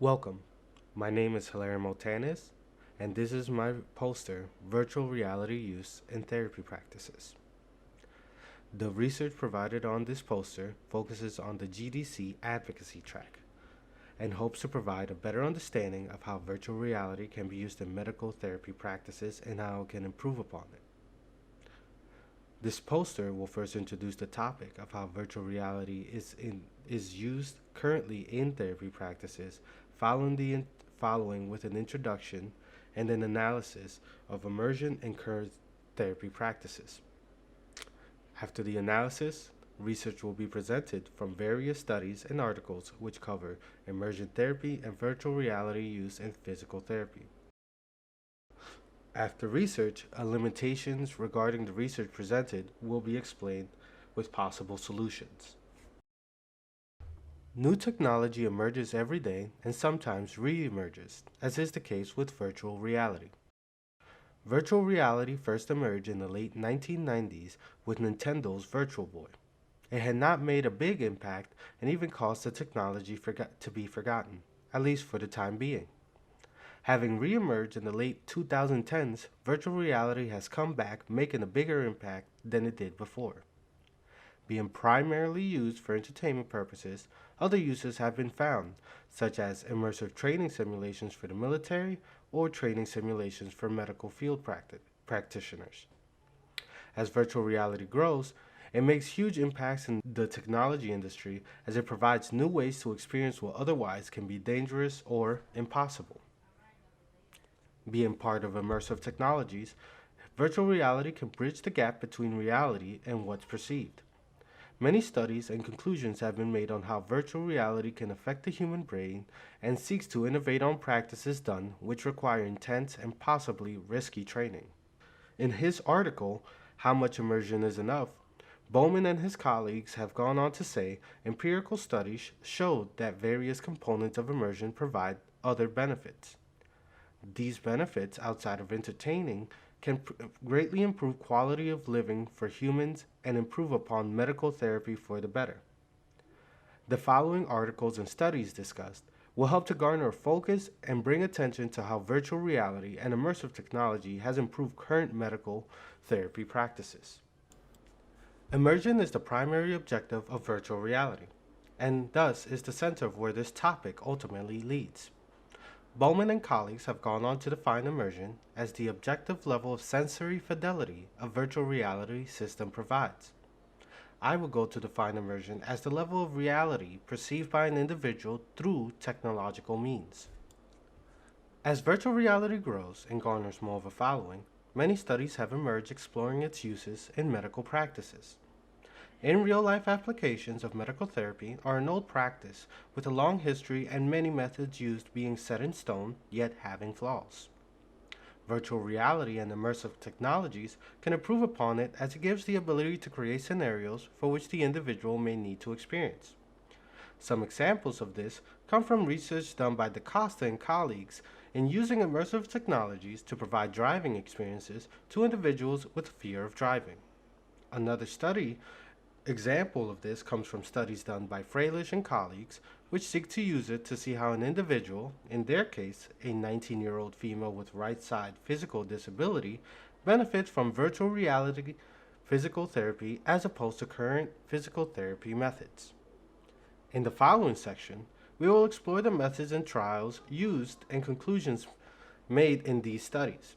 Welcome. My name is OtanezH, and this is my poster, Virtual Reality Use in Therapy Practices. The research provided on this poster focuses on the GDC advocacy track and hopes to provide a better understanding of how virtual reality can be used in medical therapy practices and how it can improve upon it. This poster will first introduce the topic of how virtual reality is used currently in therapy practices, following with an introduction and an analysis of immersion and current therapy practices. After the analysis, research will be presented from various studies and articles which cover immersion therapy and virtual reality use in physical therapy. After research, limitations regarding the research presented will be explained with possible solutions. New technology emerges every day and sometimes re-emerges, as is the case with virtual reality. Virtual reality first emerged in the late 1990s with Nintendo's Virtual Boy. It had not made a big impact and even caused the technology to be forgotten, at least for the time being. Having re-emerged in the late 2010s, virtual reality has come back, making a bigger impact than it did before. Being primarily used for entertainment purposes, other uses have been found, such as immersive training simulations for the military or training simulations for medical field practitioners. As virtual reality grows, it makes huge impacts in the technology industry as it provides new ways to experience what otherwise can be dangerous or impossible. Being part of immersive technologies, virtual reality can bridge the gap between reality and what's perceived. Many studies and conclusions have been made on how virtual reality can affect the human brain and seeks to innovate on practices done which require intense and possibly risky training. In his article, How Much Immersion is Enough, Bowman and his colleagues have gone on to say empirical studies showed that various components of immersion provide other benefits. These benefits, outside of entertaining, can greatly improve quality of living for humans and improve upon medical therapy for the better. The following articles and studies discussed will help to garner focus and bring attention to how virtual reality and immersive technology has improved current medical therapy practices. Immersion is the primary objective of virtual reality, and thus is the center of where this topic ultimately leads. Bowman and colleagues have gone on to define immersion as the objective level of sensory fidelity a virtual reality system provides. I will go to define immersion as the level of reality perceived by an individual through technological means. As virtual reality grows and garners more of a following, many studies have emerged exploring its uses in medical practices. In real-life applications of medical therapy are an old practice with a long history and many methods used being set in stone, yet having flaws. Virtual reality and immersive technologies can improve upon it as it gives the ability to create scenarios for which the individual may need to experience. Some examples of this come from research done by DaCosta and colleagues in using immersive technologies to provide driving experiences to individuals with fear of driving. Another example of this comes from studies done by Freilich and colleagues, which seek to use it to see how an individual, in their case a 19-year-old female with right side physical disability, benefits from virtual reality physical therapy as opposed to current physical therapy methods. In the following section, we will explore the methods and trials used and conclusions made in these studies.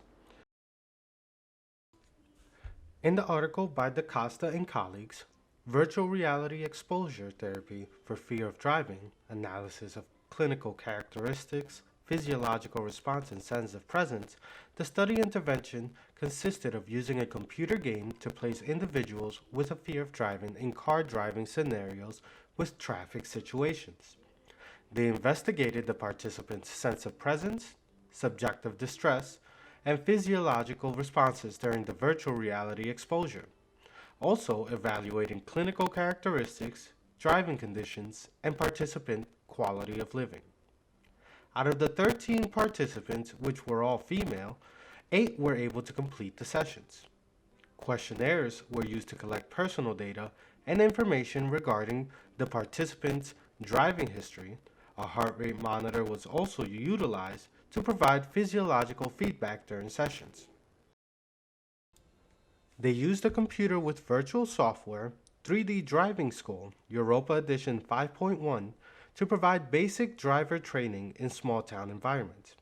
In the article by DaCosta and colleagues, Virtual Reality Exposure Therapy for Fear of Driving, Analysis of Clinical Characteristics, Physiological Response and Sense of Presence, the study intervention consisted of using a computer game to place individuals with a fear of driving in car driving scenarios with traffic situations. They investigated the participants' sense of presence, subjective distress, and physiological responses during the virtual reality exposure, also evaluating clinical characteristics, driving conditions, and participant quality of living. Out of the 13 participants, which were all female, 8 were able to complete the sessions. Questionnaires were used to collect personal data and information regarding the participants' driving history, A heart rate monitor was also utilized to provide physiological feedback during sessions. They used a computer with virtual software, 3D Driving School, Europa Edition 5.1, to provide basic driver training in small town environments.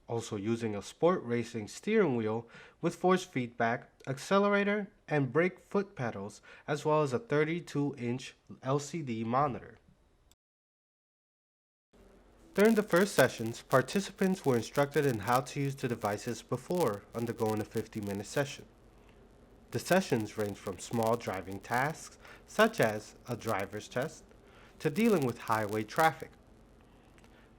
Also using a sport racing steering wheel with force feedback, accelerator, and brake foot pedals, as well as a 32-inch LCD monitor. During the first sessions, participants were instructed in how to use the devices before undergoing a 50-minute session. The sessions range from small driving tasks, such as a driver's test, to dealing with highway traffic.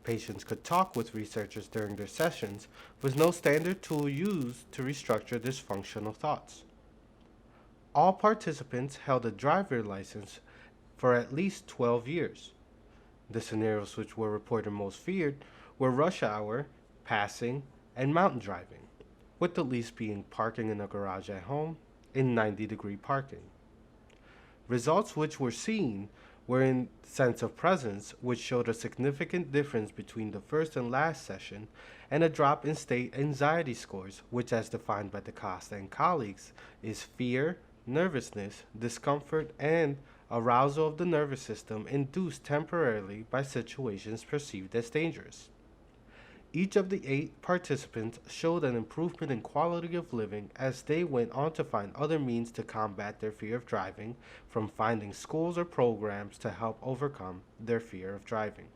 Patients could talk with researchers during their sessions with no standard tool used to restructure dysfunctional thoughts. All participants held a driver license for at least 12 years. The scenarios which were reported most feared were rush hour, passing, and mountain driving, with the least being parking in a garage at home in 90-degree parking. Results which were seen were in sense of presence, which showed a significant difference between the first and last session, and a drop in state anxiety scores, which as defined by DaCosta and colleagues is fear, nervousness, discomfort, and arousal of the nervous system induced temporarily by situations perceived as dangerous. Each of the 8 participants showed an improvement in quality of living as they went on to find other means to combat their fear of driving, from finding schools or programs to help overcome their fear of driving.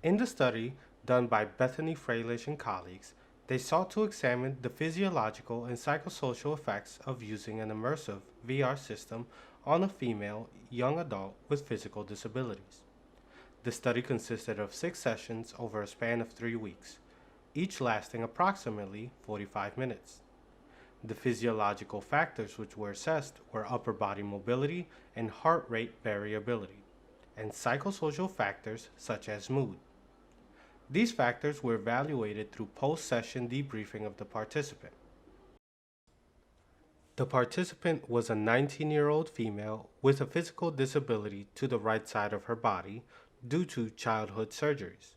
In the study done by Bethany Freilich and colleagues, they sought to examine the physiological and psychosocial effects of using an immersive VR system on a female young adult with physical disabilities. The study consisted of 6 sessions over a span of 3 weeks, each lasting approximately 45 minutes. The physiological factors which were assessed were upper body mobility and heart rate variability, and psychosocial factors such as mood. These factors were evaluated through post-session debriefing of the participant. The participant was a 19-year-old female with a physical disability to the right side of her body due to childhood surgeries.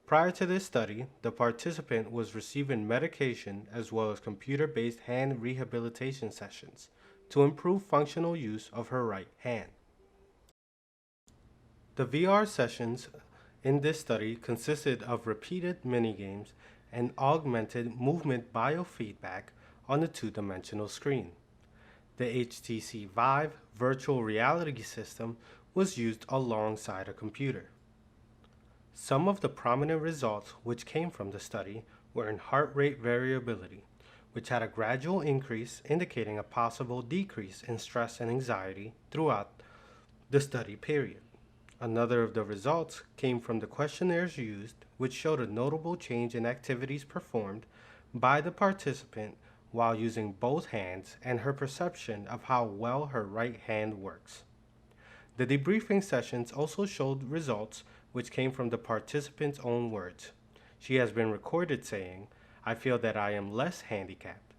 Prior to this study, the participant was receiving medication as well as computer-based hand rehabilitation sessions to improve functional use of her right hand. The VR sessions in this study consisted of repeated minigames and augmented movement biofeedback on a 2-dimensional screen. The HTC Vive virtual reality system was used alongside a computer. Some of the prominent results which came from the study were in heart rate variability, which had a gradual increase indicating a possible decrease in stress and anxiety throughout the study period. Another of the results came from the questionnaires used, which showed a notable change in activities performed by the participant while using both hands and her perception of how well her right hand works. The debriefing sessions also showed results which came from the participant's own words. She has been recorded saying, "I feel that I am less handicapped."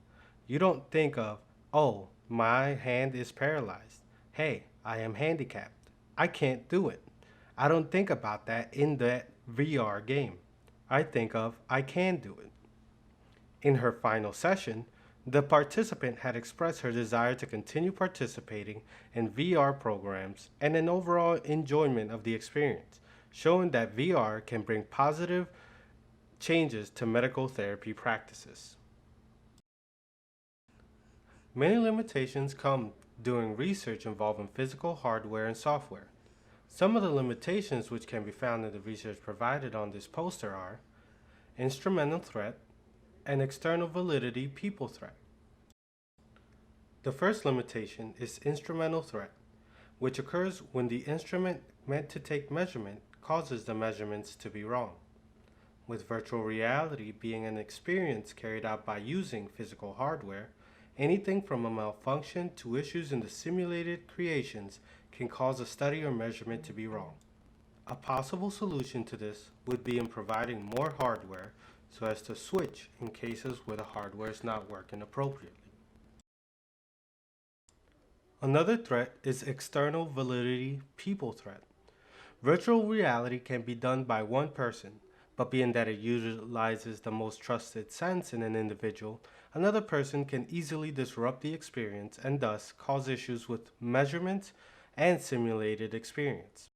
You don't think of, "Oh, my hand is paralyzed. Hey, I am handicapped. I can't do it." I don't think about that in that VR game. I think of, "I can do it." In her final session, the participant had expressed her desire to continue participating in VR programs and an overall enjoyment of the experience, showing that VR can bring positive changes to medical therapy practices. Many limitations come during research involving physical hardware and software. Some of the limitations which can be found in the research provided on this poster are instrumental threat and external validity people threat. The first limitation is instrumental threat, which occurs when the instrument meant to take measurement causes the measurements to be wrong. With virtual reality being an experience carried out by using physical hardware, anything from a malfunction to issues in the simulated creations can cause a study or measurement to be wrong. A possible solution to this would be in providing more hardware so as to switch in cases where the hardware is not working appropriately. Another threat is external validity people threat. Virtual reality can be done by one person, but being that it utilizes the most trusted sense in an individual, another person can easily disrupt the experience and thus cause issues with measurements and simulated experience.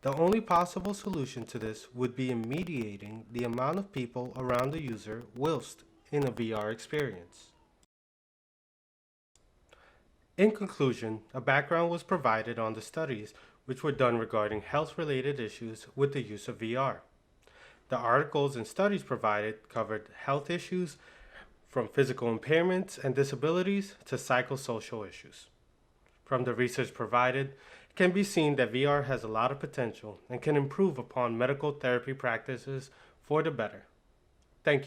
The only possible solution to this would be in mediating the amount of people around the user whilst in a VR experience. In conclusion, a background was provided on the studies which were done regarding health-related issues with the use of VR. The articles and studies provided covered health issues from physical impairments and disabilities to psychosocial issues. From the research provided, it can be seen that VR has a lot of potential and can improve upon medical therapy practices for the better.